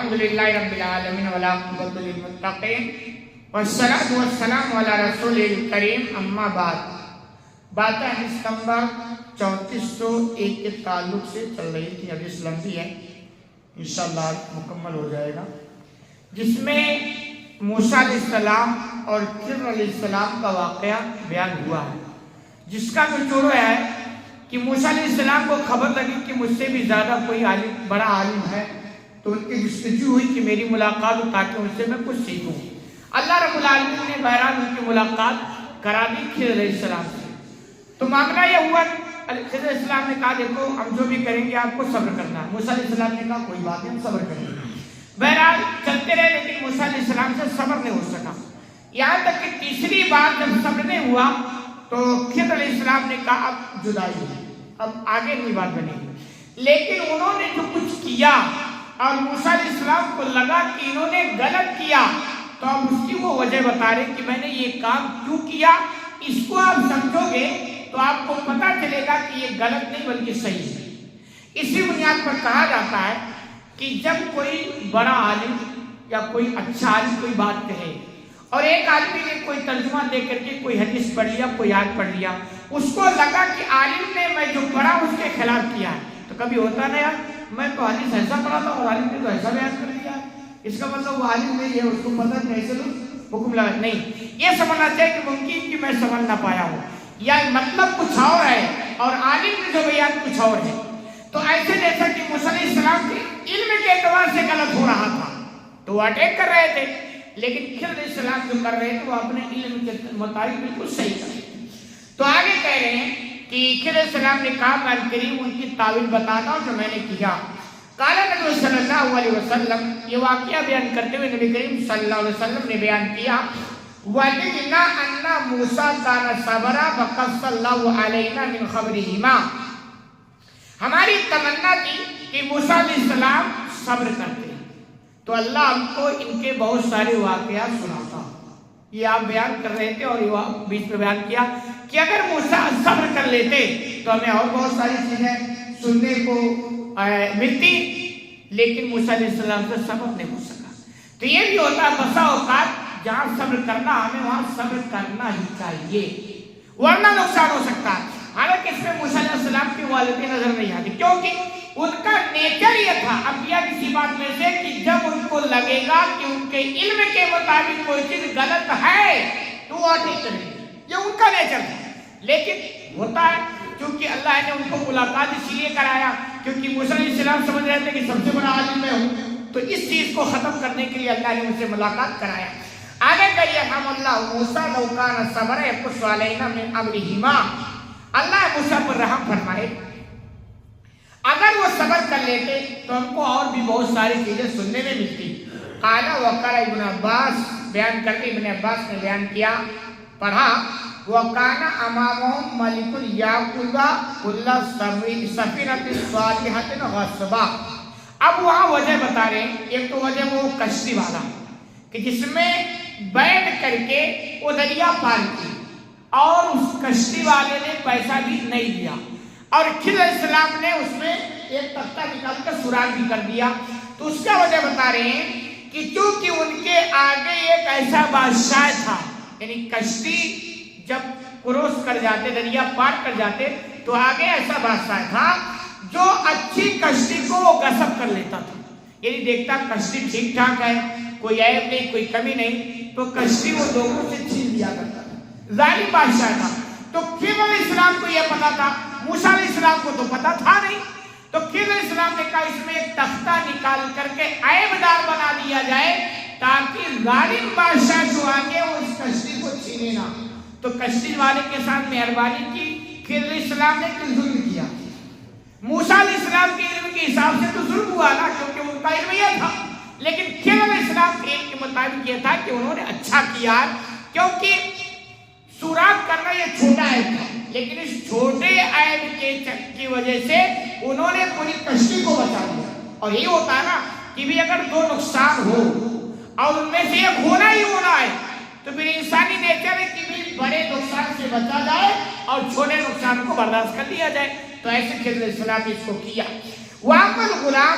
الحمدللہ رب العالمین والعاقبۃ للمتقین والصلاۃ والسلام علی رسول الکریم اما بعد. باتیں حدیث نمبر 3401 کے تعلق سے چل رہی تھی. حدیث لمبی ہے، انشاءاللہ مکمل ہو جائے گا، جس میں موسیٰ علیہ السلام اور خضر علیہ السلام کا واقعہ بیان ہوا ہے، جس کا نچوڑ ہے کہ موسیٰ علیہ السلام کو خبر لگی کہ مجھ سے بھی زیادہ کوئی عالم، بڑا عالم ہے، تو ان کی جستجو ہوئی کہ میری ملاقات ہو تاکہ ان سے میں کچھ سیکھوں. اللہ رب العالمین نے بہرحال ان کی ملاقات کرا دی خضر علیہ السلام سے. تو معاملہ یہ ہوا، خضر علیہ السلام نے کہا دیکھو ہم جو بھی کریں گے آپ کو صبر کرنا ہے. موسیٰ علیہ السلام نے کہا کوئی بات نہیں، ہم صبر کریں گے. بہرحال چلتے رہے، لیکن موسیٰ علیہ السلام سے صبر نہیں ہو سکا. یہاں تک کہ تیسری بار جب صبر نہیں ہوا تو خضر علیہ السلام نے کہا اب جدائی ہے، اب آگے نہیں بات بنے گی. لیکن انہوں نے جو کچھ کیا اور موسیٰ علیہ السلام کو لگا کہ انہوں نے غلط کیا، تو اب اس کی وہ وجہ بتا رہے کہ میں نے یہ کام کیوں کیا. اس کو آپ سمجھو گے تو آپ کو پتا چلے گا کہ یہ غلط نہیں بلکہ صحیح ہے. اسی بنیاد پر کہا جاتا ہے کہ جب کوئی بڑا عالم یا کوئی اچھا عالم کوئی بات کہے اور ایک آدمی نے کوئی ترجمہ دے کر کے کوئی حدیث پڑھ لیا، کوئی آیت پڑھ لیا، اس کو لگا کہ عالم نے میں جو پڑھا اس کے خلاف کیا ہے. تو کبھی ہوتا نا یار میں تو حدیث ایسا پڑھا تھا اور عالم نے تو ایسا بیان کر دیا، اس کا مطلب وہ عالم نہیں ہے، اس کو پتہ نہیں، ایسے حکم لگا نہیں. یہ سمجھنا چاہیے کہ ممکن کہ میں سمجھ نہ پایا ہوں یا مطلب کچھ اور ہے اور عالم نے جو بیان کچھ اور ہے. تو ایسے جیسا کہ موسیٰ علیہ السلام کے علم کے اعتبار سے غلط ہو رہا تھا تو وہ اٹیک کر رہے تھے، لیکن خضر علیہ السلام جو کر رہے تھے وہ اپنے علم کے مطابق بالکل صحیح کر رہے تھے. تو آگے کہہ رہے ہیں کہ خضر علیہ السلام نے کہا میں کریم ان کی تعویل بتاتا ہوں جو میں نے کیا. قال نبی صلی اللہ علیہ وسلم، یہ واقعہ بیان کرتے ہوئے نبی کریم صلی اللہ علیہ وسلم نے بیان کیا وَلِجْنَا أَنَّ مُوسَىٰ كَانَ صَبَرًا فَقَصَّ اللَّهُ عَلَيْنَا مِنْ خَبْرِهِمَا. ہماری تمنا تھی کہ موسیٰ علیہ السلام صبر کرتے تو اللہ ہم کو ان کے بہت سارے واقعات سناتا. یہ آپ بیان کر رہے تھے اور یہ بیچ میں بیان کیا کہ اگر موسیٰ صبر کر لیتے تو ہمیں اور بہت ساری چیزیں سننے کو ملتی، لیکن موسیٰ علیہ السلام سے صبر نہیں ہو سکا. تو یہ بھی ہوتا ہے بسا اوقات جہاں صبر کرنا ہمیں وہاں صبر کرنا ہی چاہیے، ورنہ نقصان ہو سکتا ہے. حالانکہ اس میں موسیٰ علیہ السلام کی والدین نظر نہیں آتی، کیونکہ ان کا نیچر یہ تھا انبیاء کی صفات میں سے کہ جب ان کو لگے گا کہ ان کے علم کے مطابق کوئی چیز غلط ہے تو وہ ٹھیک کریں گے، یہ ان کا نیچر تھا. لیکن ہوتا ہے کیونکہ اللہ نے ان کو ملاقات اس لیے کرایا کیونکہ موسیٰ علیہ السلام سمجھ رہے تھے کہ سب سے بڑا عالم میں ہوں، تو اس چیز کو ختم کرنے کے لیے اللہ نے ان سے ملاقات کرایا. آگے کہیے ہم اللہ موسیٰ لو کان صبر یقص علینا من امرہما، اللہ موسیٰ پر رحم فرمائے اگر وہ صبر کر لیتے تو ہم کو اور بھی بہت ساری چیزیں سننے میں ملتی. قال وقال ابن عباس، بیان کرتے ابن عباس نے بیان کیا پڑھا وَقَانَ أَمَامَهُمْ مَلِكٌ يَأْخُذُ كُلَّ سَفِينَةٍ صَالِحَةٍ غَصْبًا. اب وہاں وجہ بتا رہے ہیں، ایک تو وجہ وہ کشتی والا کہ جس میں بیٹھ کر کے وہ دریا پار کی اور اس کشتی والے نے پیسہ بھی نہیں دیا اور خضر علیہ السلام نے اس میں ایک تختہ نکال کر سوراخ بھی کر دیا. تو اس کا وجہ بتا رہے ہیں کہ چونکہ ان کے آگے ایک ایسا بادشاہ تھا، یعنی کشتی جب کروس کر جاتے، دریا پار کر جاتے تو آگے ایسا بادشاہ تھا جو اچھی کشتی کو وہ غصب کر لیتا تھا، یعنی دیکھتا کشتی ٹھیک ٹھاک ہے، کوئی عیب نہیں، کوئی کمی نہیں، تو کشتی وہ لوگوں سے چھین لیا کرتا تھا. ظالم بادشاہ تھا. تو خضر علیہ السلام کو یہ پتا تھا، موسیٰ علیہ السلام کو تو پتا تھا نہیں. تو خضر علیہ السلام نے کہا اس میں ایک تختہ نکال کر کے عیب دار بنا دیا جائے تاکہ ظالم بادشاہ جو آگے وہ اس کشتی کو چھینے نہ. تو کشتی والے کے ساتھ مہربانی کی، خضر علیہ السلام نے کہ ظلم کیا. موسیٰ علیہ السلام کے علم کے حساب سے تو ظلم ہوا نا کیونکہ ان کا علم یہ تھا، لیکن خضر علیہ السلام کے علم کے مطابق یہ تھا کہ انہوں نے اچھا کیا کیونکہ سوراخ کرنا یہ چھوٹا عیب تھا، لیکن اس چھوٹے عیب کی وجہ سے انہوں نے پوری کشتی کو بچا دیا. اور یہ ہوتا ہے نا کہ بھی اگر دو نقصان ہو اور ان میں سے ایک ہونا ہی ہونا ہے تو پھر انسانی نیچر ہے کہ بھی بڑے نقصان سے بچا جائے اور چھوٹے نقصان کو برداشت کر لیا جائے. تو ایسے خضر علیہ السلام نے اس کو کیا. وَأَمَّا الْغُلَامُ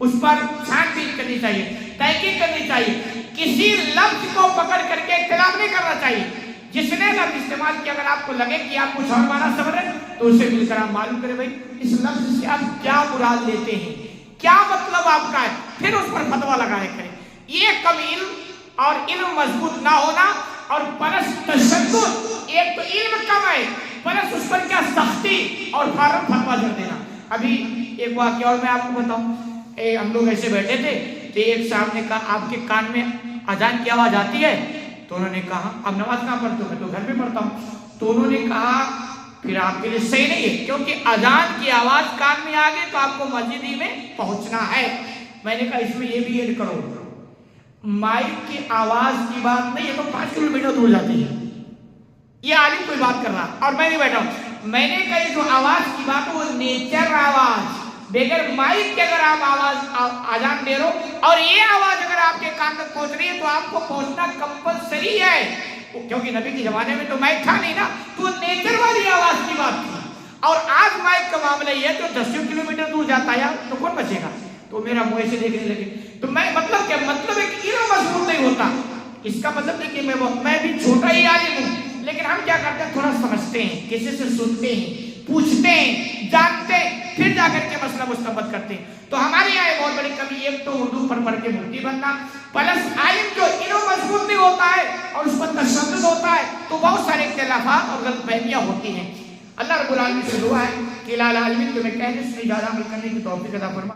اس پر چھان بین کرنی چاہیے، تحقیق کرنی چاہیے، کسی لفظ کو پکڑ کر کے اختلاف نہیں کرنا چاہیے۔ جس نے لفظ استعمال کیا اگر آپ کو لگے کہ آپ کچھ اور معنی سمجھ رہے ہیں تو اسے مل کر آپ معلوم کریں بھائی اس لفظ سے آپ کیا مراد لیتے ہیں، کیا مطلب آپ کا ہے، پھر اس پر فتویٰ لگائے کریں۔ یہ کم علم اور علم مضبوط نہ ہونا اور پلس تشدد، ایک تو علم کم ہے پلس اس پر کیا سختی اور فارغ فتویٰ کر دینا۔ ابھی ایک واقعہ اور میں آپ کو بتاؤں، ہم لوگ ایسے بیٹھے تھے تو ایک صاحب نے کہا آپ کے کان میں اذان کی آواز آتی ہے؟ تو انہوں نے کہا اب نماز کہاں پڑھتے ہو؟ میں تو گھر میں پڑھتا ہوں۔ تو انہوں نے کہا پھر آپ کے لیے صحیح نہیں ہے، کیونکہ اذان کی آواز کان میں آ گئی تو آپ کو مسجد ہی میں پہنچنا ہے۔ میں نے کہا اس میں یہ بھی ایڈ کرو، مائک کی آواز کی بات نہیں ہے تو 5 کلومیٹر دور جاتی ہے، یہ عالم کوئی بات کر رہا اور میں بھی بیٹھا ہوں۔ میں نے کہا جو آواز کی بات ہے وہ نیچر آواز، بغیر مائک کے اگر آپ آواز اذان دے رہو اور یہ آواز اگر آپ کے کان تک پہنچ رہی ہے تو آپ کو پہنچنا کمپلسری ہے، کیونکہ نبی کے زمانے میں تو مائک تھا نہیں نا، تو نیچر والی آواز کی بات تھی۔ اور آج مائک کا معاملہ یہ ہے تو 10 کلومیٹر دور جاتا ہے تو کون بچے گا؟ تو میرا منہ ایسے دیکھنے لگے۔ تو میں مطلب کیا مطلب ہے کہ علم مضبوط نہیں ہوتا، اس کا مطلب نہیں کہ میں بھی چھوٹا ہی عالم ہوں، لیکن ہم کیا کرتے ہیں تھوڑا سمجھتے ہیں، کسی سے سنتے ہیں، پوچھتے ہیں، جانتے ہیں، پھر جا کر کے مسئلہ مستنبط کرتے ہیں۔ تو ہمارے یہاں ایک بہت بڑی کمی، ایک تو اردو پڑھ کے مفتی بننا، پلس عالم جو علم مضبوط نہیں ہوتا ہے اور اس پر تشدد ہوتا ہے تو بہت سارے اختلافات اور غلط فہمیاں ہوتی ہیں۔ اللہ رب العالمین سے دعا ہے کہ الہ العالمین تمہیں کہنے سے زیادہ عمل کرنے کی توفیق عطا فرمائے۔